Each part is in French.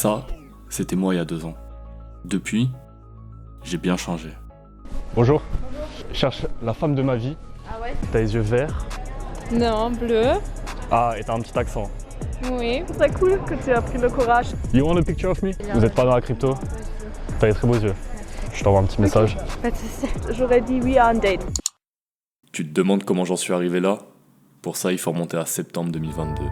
Ça, c'était moi il y a 2 ans. Depuis, j'ai bien changé. Bonjour. Je cherche la femme de ma vie. Ah ouais? T'as les yeux verts. Non, bleu. Ah, et t'as un petit accent. Oui. C'est très cool que tu aies pris le courage. You want a picture of me? Vous êtes pas dans la crypto? T'as des très beaux yeux. Je t'envoie un petit message. Pas de soucis. J'aurais dit oui à un date. Tu te demandes comment j'en suis arrivé là? Pour ça, il faut remonter à septembre 2022.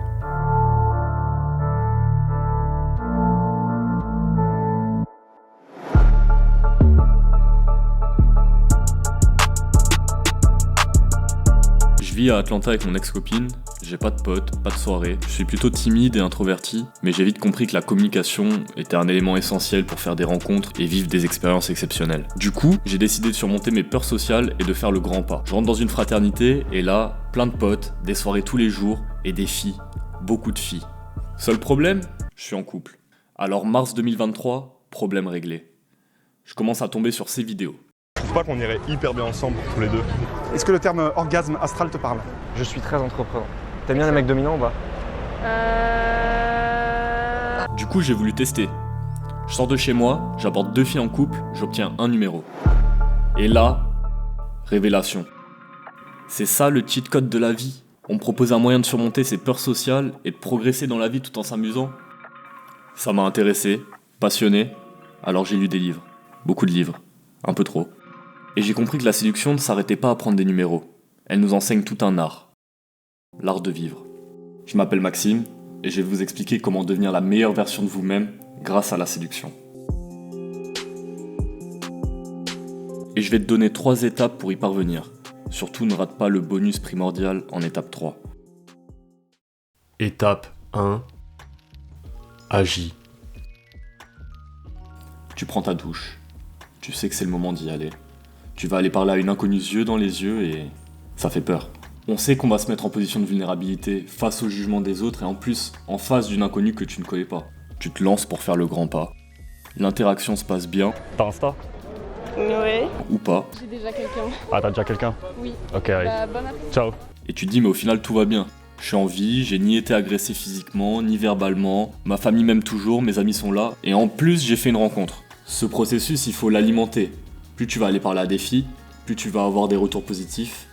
Je vis à Atlanta avec mon ex-copine, j'ai pas de potes, pas de soirée, je suis plutôt timide et introverti, mais j'ai vite compris que la communication était un élément essentiel pour faire des rencontres et vivre des expériences exceptionnelles. Du coup, j'ai décidé de surmonter mes peurs sociales et de faire le grand pas. Je rentre dans une fraternité et là, plein de potes, des soirées tous les jours et des filles, beaucoup de filles. Seul problème, je suis en couple. Alors mars 2023, problème réglé. Je commence à tomber sur ces vidéos. Je trouve pas qu'on irait hyper bien ensemble tous les deux. Est-ce que le terme orgasme astral te parle? Je suis très entreprenant. T'aimes bien les mecs dominants ou pas? Du coup, j'ai voulu tester. Je sors de chez moi, j'aborde 2 filles en couple, j'obtiens un numéro. Et là, révélation. C'est ça le cheat code de la vie. On me propose un moyen de surmonter ses peurs sociales et de progresser dans la vie tout en s'amusant. Ça m'a intéressé, passionné, alors j'ai lu des livres. Beaucoup de livres, un peu trop. Et j'ai compris que la séduction ne s'arrêtait pas à prendre des numéros. Elle nous enseigne tout un art. L'art de vivre. Je m'appelle Maxime et je vais vous expliquer comment devenir la meilleure version de vous-même grâce à la séduction. Et je vais te donner 3 étapes pour y parvenir. Surtout ne rate pas le bonus primordial en étape 3. Étape 1. Agis. Tu prends ta douche. Tu sais que c'est le moment d'y aller. Tu vas aller parler à une inconnue yeux dans les yeux et ça fait peur. On sait qu'on va se mettre en position de vulnérabilité face au jugement des autres et en plus en face d'une inconnue que tu ne connais pas. Tu te lances pour faire le grand pas. L'interaction se passe bien. T'as Insta? Oui. Ou pas. J'ai déjà quelqu'un. Ah, t'as déjà quelqu'un? Oui. Ok, allez. Bon appétit. Ciao. Et tu te dis mais au final tout va bien. Je suis en vie, j'ai ni été agressé physiquement, ni verbalement, ma famille m'aime toujours, mes amis sont là, et en plus j'ai fait une rencontre. Ce processus, il faut l'alimenter. Plus tu vas aller parler à des filles, plus tu vas avoir des retours positifs,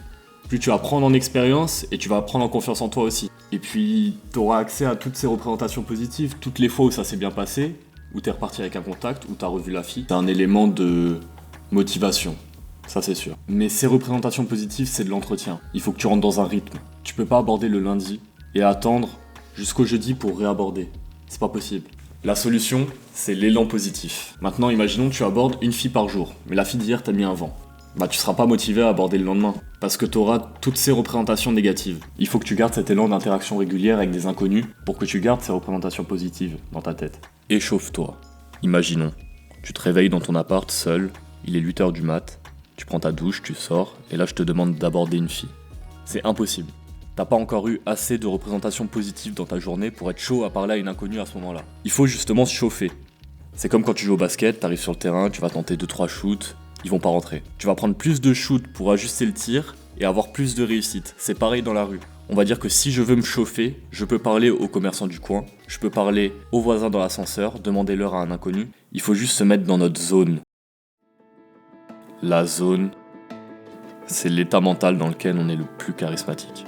plus tu vas prendre en expérience et tu vas prendre en confiance en toi aussi. Et puis tu auras accès à toutes ces représentations positives, toutes les fois où ça s'est bien passé, où tu es reparti avec un contact, où tu as revu la fille. C'est un élément de motivation, ça c'est sûr. Mais ces représentations positives, c'est de l'entretien. Il faut que tu rentres dans un rythme. Tu peux pas aborder le lundi et attendre jusqu'au jeudi pour réaborder. C'est pas possible. La solution, c'est l'élan positif. Maintenant, imaginons que tu abordes une fille par jour, mais la fille d'hier t'a mis un vent. Bah tu seras pas motivé à aborder le lendemain, parce que tu auras toutes ces représentations négatives. Il faut que tu gardes cet élan d'interaction régulière avec des inconnus pour que tu gardes ces représentations positives dans ta tête. Échauffe-toi. Imaginons, tu te réveilles dans ton appart seul, il est 8h du mat, tu prends ta douche, tu sors, et là je te demande d'aborder une fille. C'est impossible. T'as pas encore eu assez de représentations positives dans ta journée pour être chaud à parler à une inconnue à ce moment-là. Il faut justement se chauffer. C'est comme quand tu joues au basket, t'arrives sur le terrain, tu vas tenter 2-3 shoots, ils vont pas rentrer. Tu vas prendre plus de shoots pour ajuster le tir et avoir plus de réussite. C'est pareil dans la rue. On va dire que si je veux me chauffer, je peux parler aux commerçants du coin, je peux parler aux voisins dans l'ascenseur, demander l'heure à un inconnu. Il faut juste se mettre dans notre zone. La zone, c'est l'état mental dans lequel on est le plus charismatique.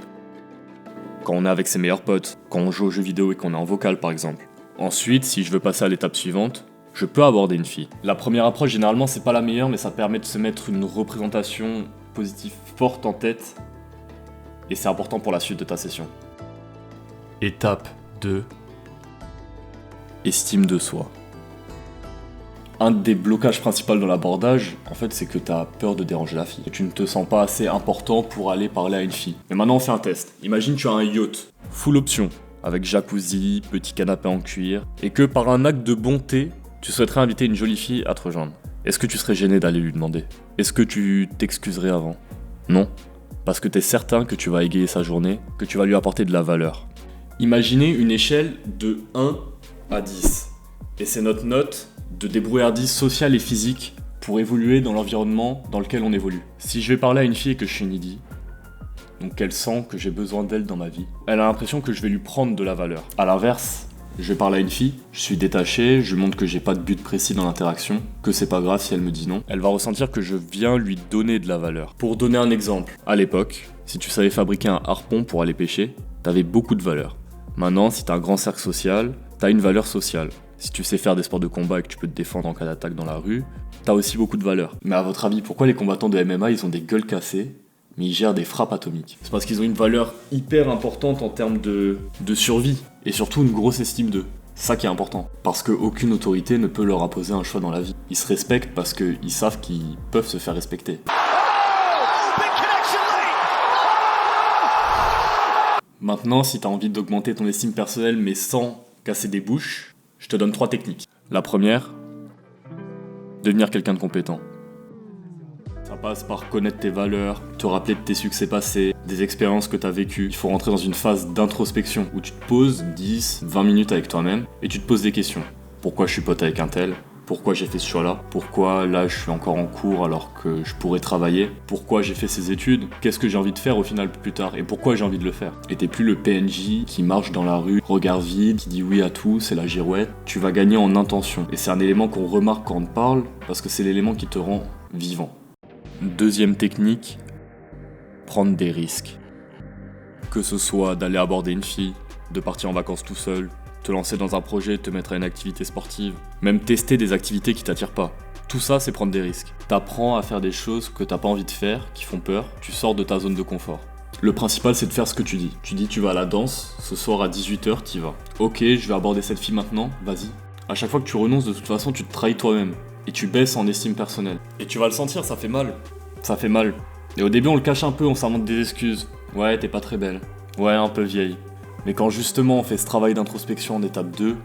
Quand on est avec ses meilleurs potes, quand on joue aux jeux vidéo et qu'on est en vocal par exemple. Ensuite, si je veux passer à l'étape suivante, je peux aborder une fille. La première approche, généralement, c'est pas la meilleure, mais ça permet de se mettre une représentation positive forte en tête. Et c'est important pour la suite de ta session. Étape 2. Estime de soi. Un des blocages principaux dans l'abordage, en fait, c'est que tu as peur de déranger la fille. Tu ne te sens pas assez important pour aller parler à une fille. Mais maintenant, on fait un test. Imagine tu as un yacht, full option, avec jacuzzi, petit canapé en cuir, et que par un acte de bonté, tu souhaiterais inviter une jolie fille à te rejoindre. Est-ce que tu serais gêné d'aller lui demander? Est-ce que tu t'excuserais avant? Non, parce que tu es certain que tu vas égayer sa journée, que tu vas lui apporter de la valeur. Imaginez une échelle de 1 à 10. Et c'est notre note de débrouillardise sociale et physique pour évoluer dans l'environnement dans lequel on évolue. Si je vais parler à une fille et que je suis needy, donc qu'elle sent que j'ai besoin d'elle dans ma vie, elle a l'impression que je vais lui prendre de la valeur. A l'inverse, Je vais parler à une fille, je suis détaché, je lui montre que j'ai pas de but précis dans l'interaction, que c'est pas grave si elle me dit non. Elle va ressentir que je viens lui donner de la valeur. Pour donner un exemple, à l'époque, si tu savais fabriquer un harpon pour aller pêcher, t'avais beaucoup de valeur. Maintenant, si t'as un grand cercle social, t'as une valeur sociale. Si tu sais faire des sports de combat et que tu peux te défendre en cas d'attaque dans la rue, t'as aussi beaucoup de valeur. Mais à votre avis, pourquoi les combattants de MMA, ils ont des gueules cassées, mais ils gèrent des frappes atomiques? C'est parce qu'ils ont une valeur hyper importante en termes de survie, et surtout une grosse estime d'eux. C'est ça qui est important. Parce qu'aucune autorité ne peut leur imposer un choix dans la vie. Ils se respectent parce qu'ils savent qu'ils peuvent se faire respecter. Maintenant, si t'as envie d'augmenter ton estime personnelle mais sans casser des bouches, je te donne 3 techniques. La première, devenir quelqu'un de compétent. Ça passe par connaître tes valeurs, te rappeler de tes succès passés, des expériences que t'as vécues. Il faut rentrer dans une phase d'introspection où tu te poses 10, 20 minutes avec toi-même et tu te poses des questions. Pourquoi je suis pote avec un tel ? Pourquoi j'ai fait ce choix-là ? Pourquoi là je suis encore en cours alors que je pourrais travailler ? Pourquoi j'ai fait ces études ? Qu'est-ce que j'ai envie de faire au final plus tard ? Et pourquoi j'ai envie de le faire ? Et t'es plus le PNJ qui marche dans la rue, regard vide, qui dit oui à tout, c'est la girouette. Tu vas gagner en intention. Et c'est un élément qu'on remarque quand on te parle parce que c'est l'élément qui te rend vivant. Deuxième technique, prendre des risques. Que ce soit d'aller aborder une fille, de partir en vacances tout seul, te lancer dans un projet, te mettre à une activité sportive, même tester des activités qui t'attirent pas. Tout ça, c'est prendre des risques. T'apprends à faire des choses que t'as pas envie de faire, qui font peur, tu sors de ta zone de confort. Le principal, c'est de faire ce que tu dis. Tu dis tu vas à la danse, ce soir à 18h, t'y vas. Ok, je vais aborder cette fille maintenant, vas-y. À chaque fois que tu renonces, de toute façon, tu te trahis toi-même. Et tu baisses en estime personnelle. Et tu vas le sentir, ça fait mal. Ça fait mal. Et au début, on le cache un peu, on s'invente des excuses. Ouais, t'es pas très belle. Ouais, un peu vieille. Mais quand justement on fait ce travail d'introspection en étape 2,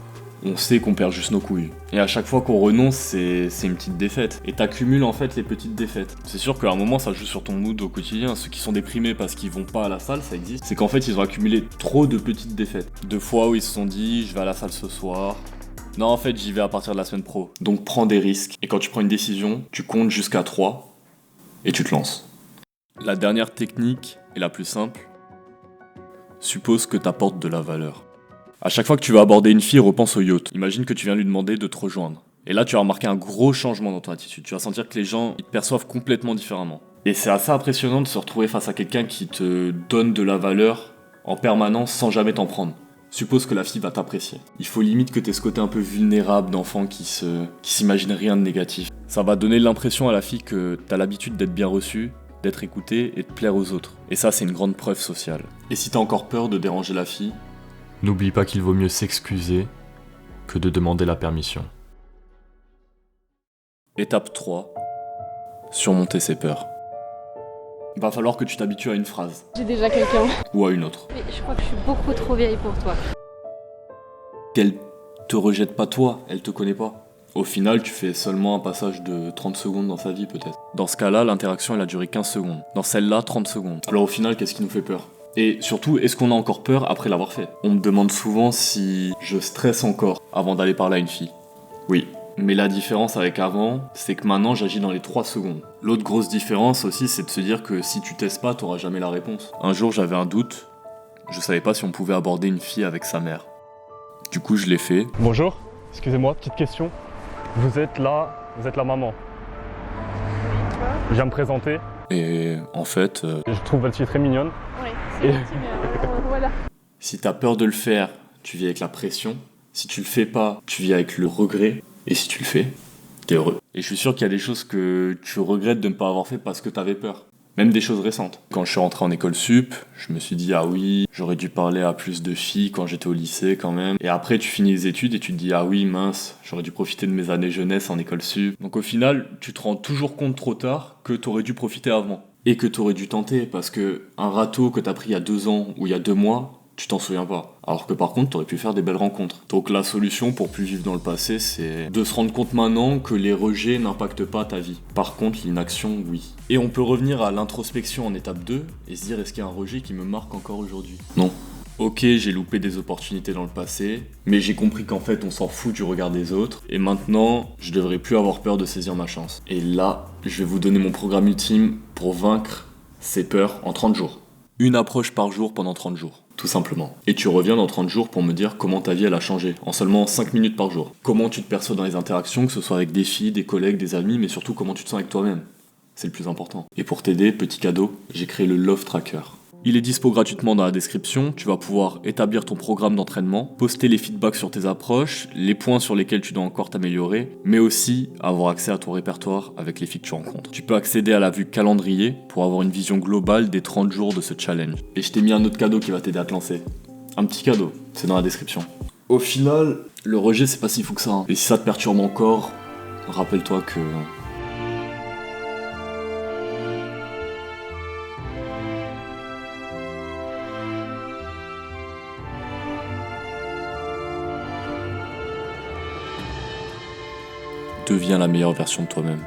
on sait qu'on perd juste nos couilles. Et à chaque fois qu'on renonce, c'est une petite défaite. Et t'accumules en fait les petites défaites. C'est sûr qu'à un moment ça joue sur ton mood au quotidien. Ceux qui sont déprimés parce qu'ils vont pas à la salle, ça existe. C'est qu'en fait ils ont accumulé trop de petites défaites. De fois où ils se sont dit je vais à la salle ce soir. Non en fait j'y vais à partir de la semaine pro. Donc prends des risques. Et quand tu prends une décision, tu comptes jusqu'à 3 et tu te lances. La dernière technique est la plus simple. Suppose que t'apportes de la valeur. À chaque fois que tu vas aborder une fille, repense au yacht. Imagine que tu viens lui demander de te rejoindre. Et là, tu vas remarquer un gros changement dans ton attitude. Tu vas sentir que les gens, ils te perçoivent complètement différemment. Et c'est assez impressionnant de se retrouver face à quelqu'un qui te donne de la valeur en permanence sans jamais t'en prendre. Suppose que la fille va t'apprécier. Il faut limite que t'aies ce côté un peu vulnérable d'enfant qui s'imagine rien de négatif. Ça va donner l'impression à la fille que t'as l'habitude d'être bien reçu, d'être écouté et de plaire aux autres. Et ça, c'est une grande preuve sociale. Et si t'as encore peur de déranger la fille, n'oublie pas qu'il vaut mieux s'excuser que de demander la permission. Étape 3. Surmonter ses peurs. Il va falloir que tu t'habitues à une phrase. J'ai déjà quelqu'un. Ou à une autre. Mais je crois que je suis beaucoup trop vieille pour toi. Qu'elle te rejette pas toi, elle te connaît pas. Au final, tu fais seulement un passage de 30 secondes dans sa vie peut-être. Dans ce cas-là, l'interaction elle a duré 15 secondes. Dans celle-là, 30 secondes. Alors au final, qu'est-ce qui nous fait peur ? Et surtout, est-ce qu'on a encore peur après l'avoir fait ? On me demande souvent si je stresse encore avant d'aller parler à une fille. Oui. Mais la différence avec avant, c'est que maintenant j'agis dans les 3 secondes. L'autre grosse différence aussi, c'est de se dire que si tu testes pas, t'auras jamais la réponse. Un jour, j'avais un doute. Je savais pas si on pouvait aborder une fille avec sa mère. Du coup, je l'ai fait. Bonjour, excusez-moi, petite question. Vous êtes la maman. Je viens me présenter. Et en fait... Je trouve votre fille très mignonne. Oui, c'est gentil, mais voilà. Si t'as peur de le faire, tu vis avec la pression. Si tu le fais pas, tu vis avec le regret. Et si tu le fais, t'es heureux. Et je suis sûr qu'il y a des choses que tu regrettes de ne pas avoir fait parce que t'avais peur. Même des choses récentes. Quand je suis rentré en école sup, je me suis dit ah oui, j'aurais dû parler à plus de filles quand j'étais au lycée quand même. Et après tu finis les études et tu te dis ah oui mince, j'aurais dû profiter de mes années jeunesse en école sup. Donc au final, tu te rends toujours compte trop tard que t'aurais dû profiter avant. Et que t'aurais dû tenter parce que un râteau que t'as pris il y a 2 ans ou il y a 2 mois, tu t'en souviens pas. Alors que par contre, t'aurais pu faire des belles rencontres. Donc la solution pour plus vivre dans le passé, c'est de se rendre compte maintenant que les rejets n'impactent pas ta vie. Par contre, l'inaction, oui. Et on peut revenir à l'introspection en étape 2 et se dire est-ce qu'il y a un rejet qui me marque encore aujourd'hui ? Non. Ok, j'ai loupé des opportunités dans le passé, mais j'ai compris qu'en fait on s'en fout du regard des autres, et maintenant je devrais plus avoir peur de saisir ma chance. Et là, je vais vous donner mon programme ultime pour vaincre ces peurs en 30 jours. Une approche par jour pendant 30 jours, tout simplement. Et tu reviens dans 30 jours pour me dire comment ta vie elle a changé, en seulement 5 minutes par jour. Comment tu te perçois dans les interactions, que ce soit avec des filles, des collègues, des amis, mais surtout comment tu te sens avec toi-même. C'est le plus important. Et pour t'aider, petit cadeau, j'ai créé le Love Tracker. Il est dispo gratuitement dans la description, tu vas pouvoir établir ton programme d'entraînement, poster les feedbacks sur tes approches, les points sur lesquels tu dois encore t'améliorer, mais aussi avoir accès à ton répertoire avec les filles que tu rencontres. Tu peux accéder à la vue calendrier pour avoir une vision globale des 30 jours de ce challenge. Et je t'ai mis un autre cadeau qui va t'aider à te lancer. Un petit cadeau, c'est dans la description. Au final, le rejet c'est pas si fou que ça. Et si ça te perturbe encore, rappelle-toi que... Deviens la meilleure version de toi-même.